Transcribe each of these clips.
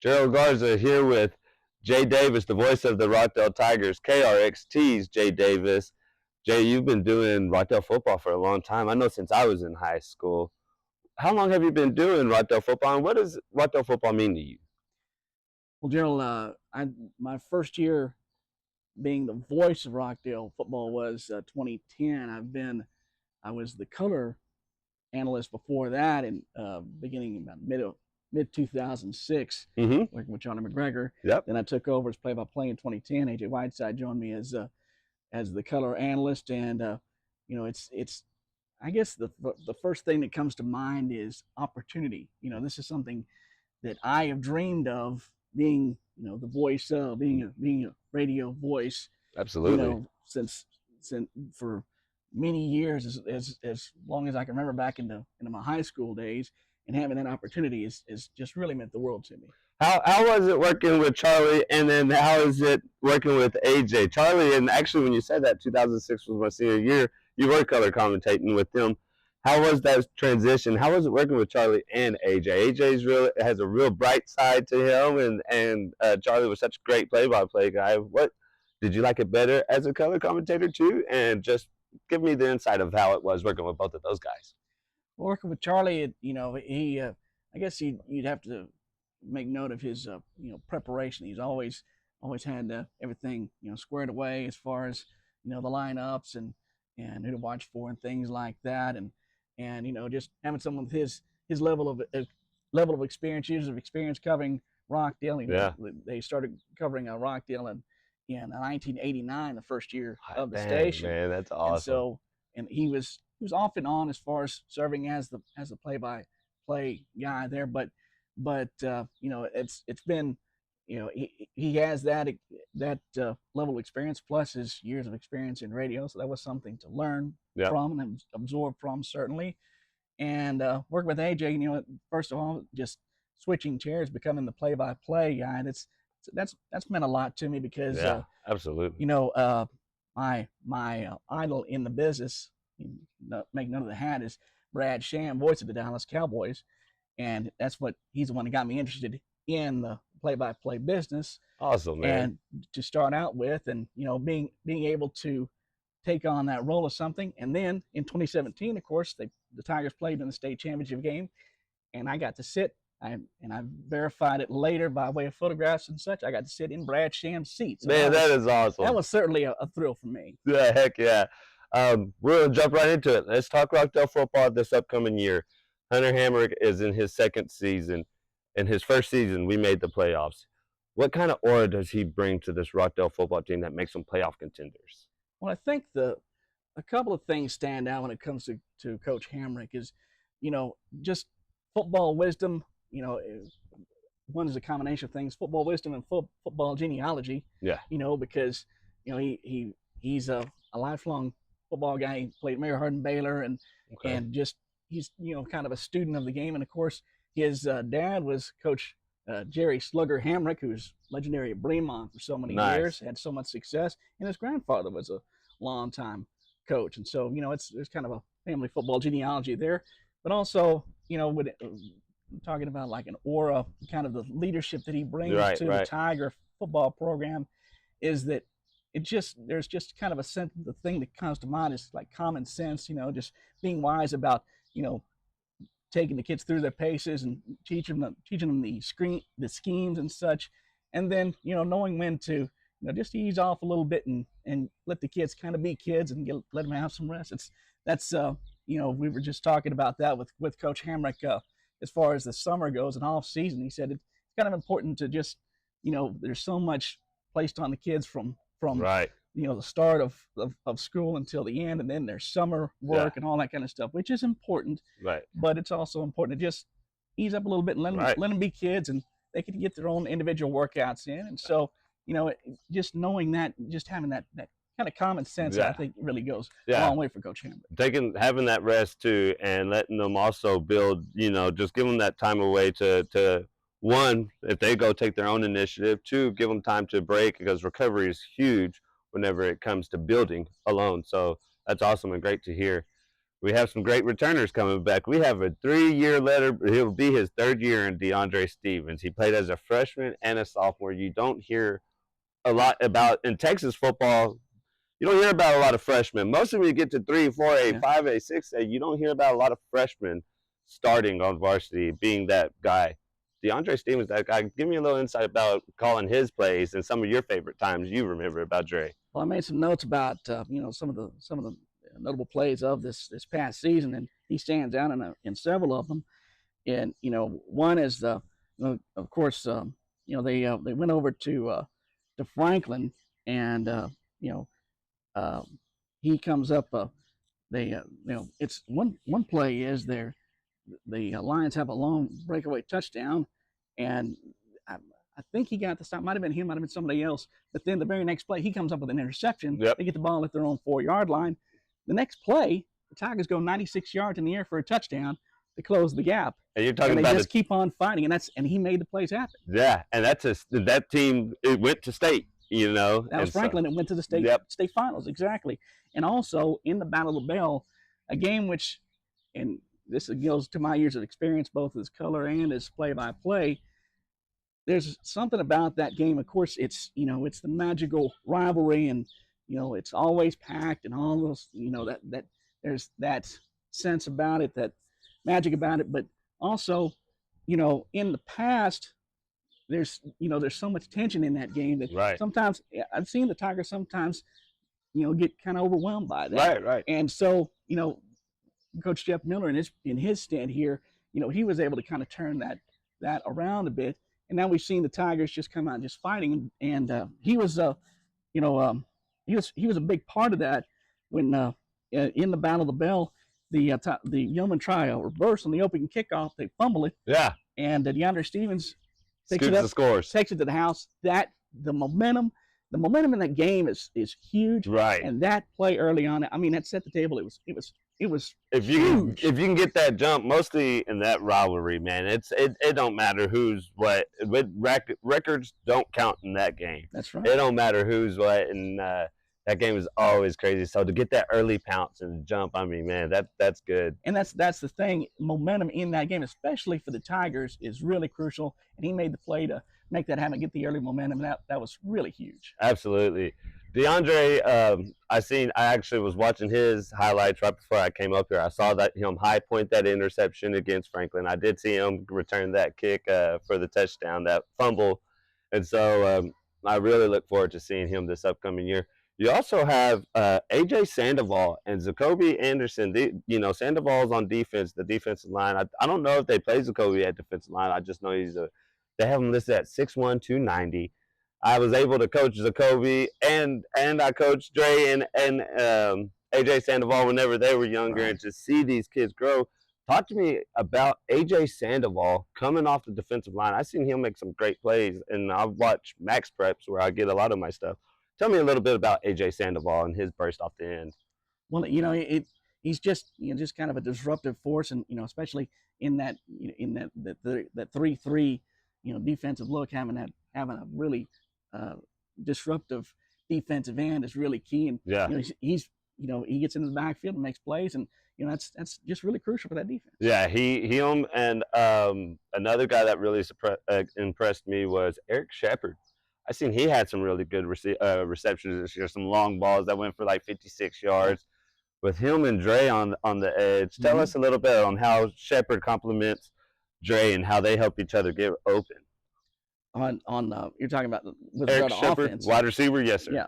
Gerald Garza here with Jay Davis, the voice of the Rockdale Tigers, KRXT's Jay Davis. Jay, you've been doing Rockdale football for a long time. I know since I was in high school. How long have you been doing Rockdale football, and what does Rockdale football mean to you? Well, Gerald, my first year being the voice of Rockdale football was 2010. I was the color analyst before that, in beginning about mid 2006, Mm-hmm. working with Johnny McGregor. Yep. Then I took over as play-by-play in 2010. AJ Whiteside joined me as the color analyst, and it's I guess the first thing that comes to mind is opportunity. This is something that I have dreamed of being, the voice of being a radio voice, Absolutely. since for many years, as long as I can remember back into my high school days, and having that opportunity is just really meant the world to me. How was it working with Charlie, and then how is it working with AJ? Charlie, and actually when you said that 2006 was my senior year, you were color commentating with them. How was that transition? How was it working with Charlie and AJ? AJ's really has a real bright side to him, and Charlie was such a great play-by-play guy. What did you like it better as a color commentator too? And just give me the insight of how it was working with both of those guys. Working with Charlie, he I guess you'd have to make note of his preparation. He's always had everything squared away as far as the lineups and who to watch for and things like that, and just having someone with his level of experience, years of experience covering Rockdale. Yeah. They started covering Rockdale in 1989, the first year of the Dang, station, man, that's and awesome. so and he was off and on as far as serving as the play-by-play guy there, but it's been he has that level of experience plus his years of experience in radio, so that was something to learn Yeah. from and absorb from, certainly. And working with AJ, first of all, just switching chairs, becoming the play-by-play guy, that's meant a lot to me because Yeah, absolutely. my idol in the business, make none of the hat, is Brad Sham, voice of the Dallas Cowboys, and he's the one that got me interested in the play-by-play business. Awesome, man. And to start out with, and being able to take on that role of something, and then in 2017, of course, the Tigers played in the state championship game, and I got to sit. And I verified it later by way of photographs and such. I got to sit in Brad Sham's seat. So Man, that is awesome. That was certainly a thrill for me. Yeah, heck yeah. We're going to jump right into it. Let's talk Rockdale football this upcoming year. Hunter Hamrick is in his second season. In his first season, we made the playoffs. What kind of aura does he bring to this Rockdale football team that makes them playoff contenders? Well, I think a couple of things stand out when it comes to Coach Hamrick is, just football wisdom. One is a combination of things: football wisdom and football genealogy. Yeah. Because he's a lifelong football guy. He played Mayor Hardin Baylor, and just he's kind of a student of the game. And of course, his dad was Coach Jerry Slugger Hamrick, who's legendary at Bremont for so many years, had so much success, and his grandfather was a longtime coach. And so there's kind of a family football genealogy there, but also with talking about like an aura, kind of the leadership that he brings to the Tiger football program, is that there's just kind of a sense. The thing that comes to mind is like common sense, just being wise about taking the kids through their paces and teaching them the schemes and such, and then knowing when to just ease off a little bit and let the kids kind of be kids and let them have some rest. That's we were just talking about that with Coach Hamrick as far as the summer goes and off season. He said it's kind of important to just there's so much placed on the kids from the start of school until the end, and then there's summer work and all that kind of stuff, which is important. Right. But it's also important to just ease up a little bit and let them be kids, and they can get their own individual workouts in. And so, just knowing that, just having that kind of common sense, I think really goes a long way for Coach Hamrick. Having that rest too, and letting them also build, just give them that time away to one, if they go take their own initiative, two, give them time to break, because recovery is huge whenever it comes to building alone. So that's awesome and great to hear. We have some great returners coming back. We have a 3-year letter. He'll be his 3rd year in DeAndre Stevens. He played as a freshman and a sophomore. You don't hear a lot about in Texas football. You don't hear about a lot of freshmen. Mostly when you get to 3, 4A, Yeah. 5A, 6A, you don't hear about a lot of freshmen starting on varsity, being that guy. DeAndre Stevens, that guy. Give me a little insight about calling his plays and some of your favorite times you remember about Dre. Well, I made some notes about some of the notable plays of this past season, and he stands out in several of them. And one is of course, they went over to Franklin, and you know he comes up. They it's one play is there. The Lions have a long breakaway touchdown, and I, I think he got the stop. Might have been him, might have been somebody else. But then the very next play, he comes up with an interception. Yep. They get the ball at their own 4-yard line. The next play, the Tigers go 96 yards in the air for a touchdown to close the gap. And you're talking and they about just keep on fighting, and he made the plays happen. Yeah, and that team. It went to state. That was Franklin. It went to the state finals, exactly. And also in the Battle of the Bell, a game which, and this goes to my years of experience, both as color and as play-by-play. There's something about that game. Of course, it's it's the magical rivalry, and it's always packed, and all those that there's that sense about it, that magic about it. But also, in the past, there's so much tension in that game that sometimes I've seen the Tigers sometimes get kind of overwhelmed by that. Right. And so Coach Jeff Miller in his stint here, he was able to kind of turn that around a bit. And now we've seen the Tigers just come out and just fighting, and he was he was a big part of that when in the Battle of the Bell, the Yeoman try a reverse on the opening kickoff, they fumble it. Yeah. And DeAndre Stevens picks it up, the scores, takes it to the house. That the momentum in that game is huge. Right. And that play early on, I mean, that set the table. It was if you can get that jump, mostly in that rivalry, man, it don't matter who's what. Records don't count in that game. That's right. It don't matter who's what, and that game is always crazy. So to get that early pounce and jump, I mean, man, that's good. And that's the thing. Momentum in that game, especially for the Tigers, is really crucial. And he made the play to make that happen, get the early momentum. And that was really huge. Absolutely. DeAndre, I actually was watching his highlights right before I came up here. I saw that him high point that interception against Franklin. I did see him return that kick for the touchdown, that fumble. And so I really look forward to seeing him this upcoming year. You also have AJ Sandoval and Zacoby Anderson. Sandoval's on defense, the defensive line. I don't know if they play Zacoby at defensive line. I just know they have him listed at 6'1", 290. I was able to coach Zacoby and I coached Dre and AJ Sandoval whenever they were younger, right. And to see these kids grow. Talk to me about AJ Sandoval coming off the defensive line. I've seen him make some great plays, and I've watched Max Preps where I get a lot of my stuff. Tell me a little bit about AJ Sandoval and his burst off the end. Well, he's just just kind of a disruptive force, and especially in that 3-3 defensive look, having a really disruptive defensive end is really key. And he gets into the backfield and makes plays, and that's just really crucial for that defense. Yeah, him and another guy that really impressed me was Eric Shepard. I seen he had some really good receptions this year, some long balls that went for like 56 yards. With him and Dre on the edge, tell us a little bit on how Shepard complements Dre and how they help each other get open. You're talking about with Eric Shepard, offense, wide receiver, yes sir. Yeah,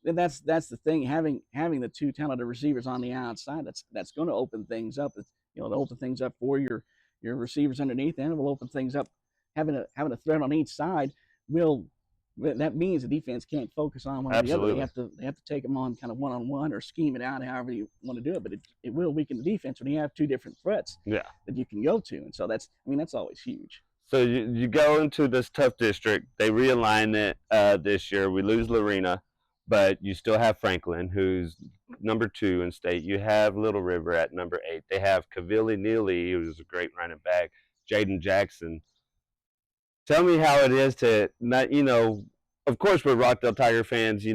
that's the thing. Having the two talented receivers on the outside, that's going to open things up. It'll open things up for your receivers underneath, and it will open things up. Having a threat on each side that means the defense can't focus on one or the other. They have to take them on kind of one-on-one or scheme it out however you want to do it. But it will weaken the defense when you have two different threats that you can go to, and so that's always huge. So you go into this tough district. They realign it this year. We lose Lorena, but you still have Franklin, who's number 2 in state. You have Little River at number 8. They have Cavilli Neely, who's a great running back. Jaden Jackson. Tell me how it is to not, of course we're Rockdale Tiger fans,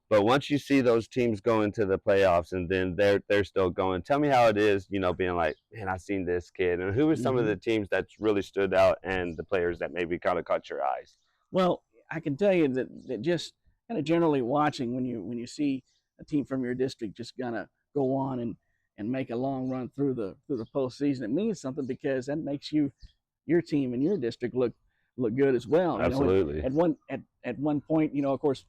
but once you see those teams go into the playoffs and then they're still going, tell me how it is, being like, man, I seen this kid, and who are some of Mm-hmm. the teams that's really stood out and the players that maybe kind of caught your eyes? Well, I can tell you that just kind of generally watching when you see a team from your district just gonna go on and make a long run through the postseason, it means something because that makes your team and your district look good as well. Absolutely. At one point, of course,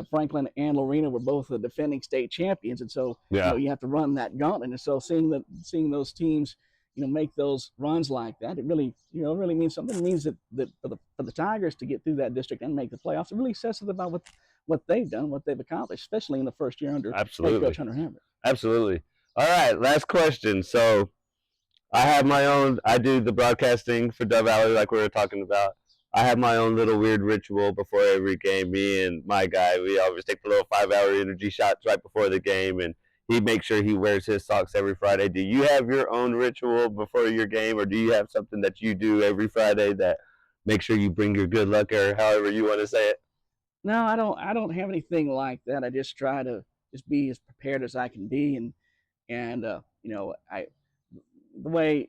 Franklin and Lorena were both the defending state champions, and so Yeah. you have to run that gauntlet. And so seeing those teams, make those runs like that, it really means something. It means that for the Tigers to get through that district and make the playoffs, it really says something about what they've done, what they've accomplished, especially in the first year under head coach Hunter Hammer. Absolutely. All right, last question. So I have my own. I do the broadcasting for Dove Valley, like we were talking about. I have my own little weird ritual before every game. Me and my guy, we always take the little 5-hour energy shots right before the game, and he makes sure he wears his socks every Friday. Do you have your own ritual before your game, or do you have something that you do every Friday that makes sure you bring your good luck, or however you want to say it? No, I don't have anything like that. I just try to just be as prepared as I can be, and I the way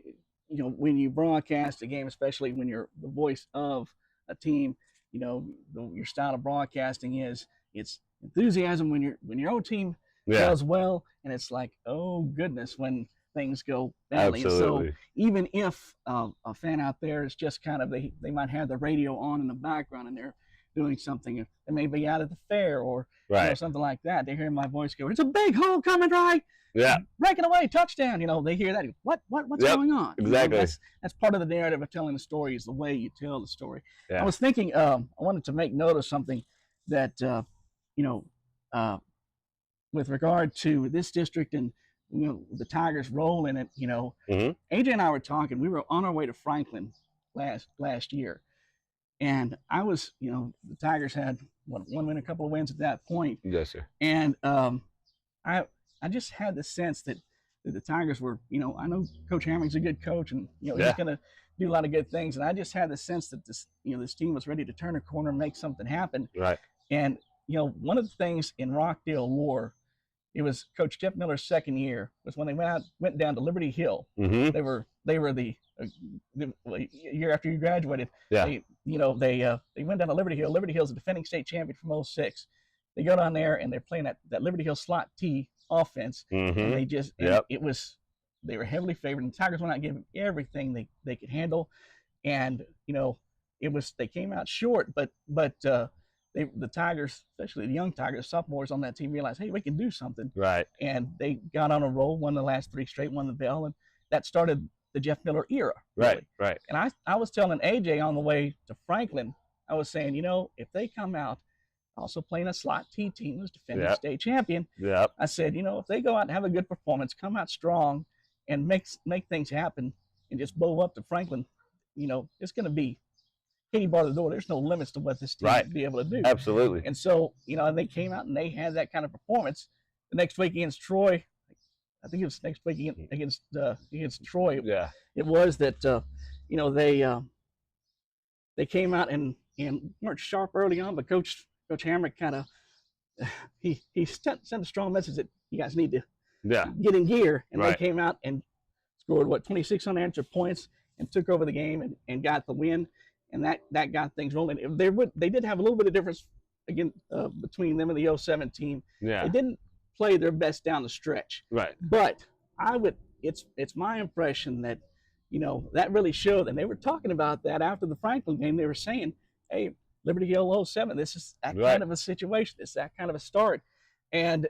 when you broadcast a game, especially when you're the voice of a team, your style of broadcasting is it's enthusiasm when your own team does well, and it's like, oh goodness, when things go badly. And so Absolutely. even if a fan out there is just kind of they might have the radio on in the background and they're doing something, they may be out at the fair or Right. something like that. They hear my voice go, "It's a big hole coming right." Yeah. Breaking away, touchdown. They hear that. What's Yep, going on? exactly. That's part of the narrative of telling the story is the way you tell the story. Yeah. I was thinking, I wanted to make note of something that, you know, uh, with regard to this district and the Tigers' role in it. Mhm. AJ and I were talking. We were on our way to Franklin last year, and I was, the Tigers had one win, a couple of wins at that point, Yes, sir. and I I just had the sense that the Tigers were, I know Coach Hammock's a good coach, and he's Yeah. going to do a lot of good things, and I just had the sense that this team was ready to turn a corner and make something happen. Right. And one of the things in Rockdale lore, it was Coach Jeff Miller's second year, was when they went down to Liberty Hill. Mhm. They were the year after you graduated. Yeah. They went down to Liberty Hill. Liberty Hill's the defending state champion from '06. They go down there and they're playing that Liberty Hill slot T offense, and Mhm. they just Yep. they were heavily favored, and the Tigers went out and gave them everything they could handle, and they came out short, but the Tigers, especially the young Tigers, sophomores on that team, realized, hey, we can do something, Right. and they got on a roll, won the last 3 straight, won the bell, and that started the Jeff Miller era. Really. Right. Right. And I was telling AJ on the way to Franklin, I was saying, if they come out also playing a slot T team, was defending Yep. state champion. Yep. I said, if they go out and have a good performance, come out strong, and make things happen, and just blow up to Franklin, it's going to be Katie bar the door. There's no limits to what this team Right. will be able to do. Absolutely. And so, and they came out and they had that kind of performance. The next week against Troy, I think it was next week against Troy. Yeah. It was that they came out and weren't sharp early on, but Coach Hamrick kind of he sent a strong message that you guys need to get in gear, and Right. they came out and scored 26 unanswered points and took over the game and got the win, and that got things rolling. They did have a little bit of difference again between them and the '07 team. Yeah. They didn't play their best down the stretch, Right. but it's my impression that that really showed, and they were talking about that after the Franklin game. They were saying, hey, Liberty Hill '07, this is that Right. kind of a situation. It's that kind of a start. And,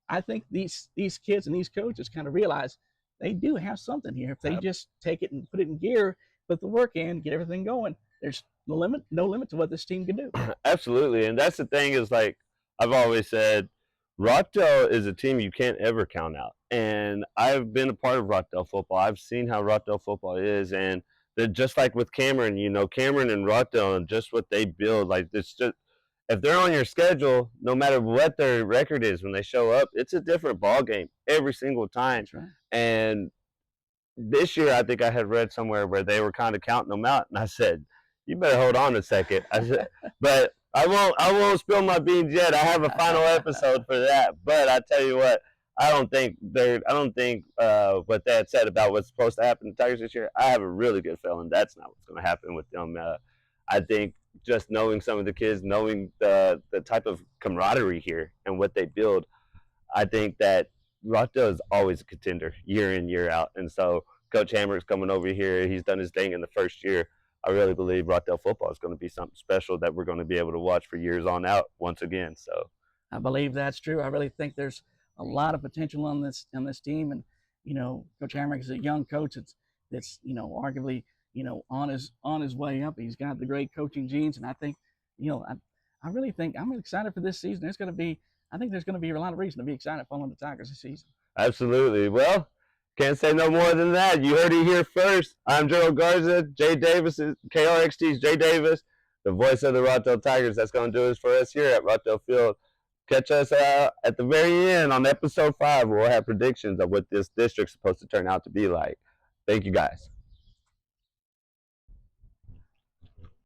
I think these kids and these coaches kind of realize they do have something here. If they just take it and put it in gear, put the work in, get everything going, there's no limit to what this team can do. Absolutely. And that's the thing is, like I've always said, Rockdale is a team you can't ever count out. And I've been a part of Rockdale football. I've seen how Rockdale football is. And they're just like with Cameron, Cameron and Rockdale and just what they build. Like, it's just, if they're on your schedule, no matter what their record is, when they show up, it's a different ball game every single time. That's right. And this year, I think I had read somewhere where they were kind of counting them out, and I said, "You better hold on a second." I said, but I won't spill my beans yet. I have a final episode for that. But I tell you what, I don't think what they had said about what's supposed to happen to the Tigers this year. I have a really good feeling that's not what's going to happen with them. I think just knowing some of the kids, knowing the type of camaraderie here and what they build, I think that Rockdale is always a contender year in, year out. And so Coach Hammer's coming over here. He's done his thing in the first year. I really believe Rockdale football is going to be something special that we're going to be able to watch for years on out once again. So I believe that's true. I really think there's a lot of potential on this team, and Coach Hamrick is a young coach that's arguably on his way up. He's got the great coaching genes, and I think I really think I'm excited for this season. I think there's going to be a lot of reason to be excited following the Tigers this season. absolutely. Well, can't say no more than that. You heard it here first. I'm Gerald Garza. Jay Davis is KRXT's Jay Davis, the voice of the Rockdale Tigers. That's going to do it for us here at Rockdale Field. Catch us at the very end on episode 5. We'll have predictions of what this district's supposed to turn out to be like. Thank you, guys.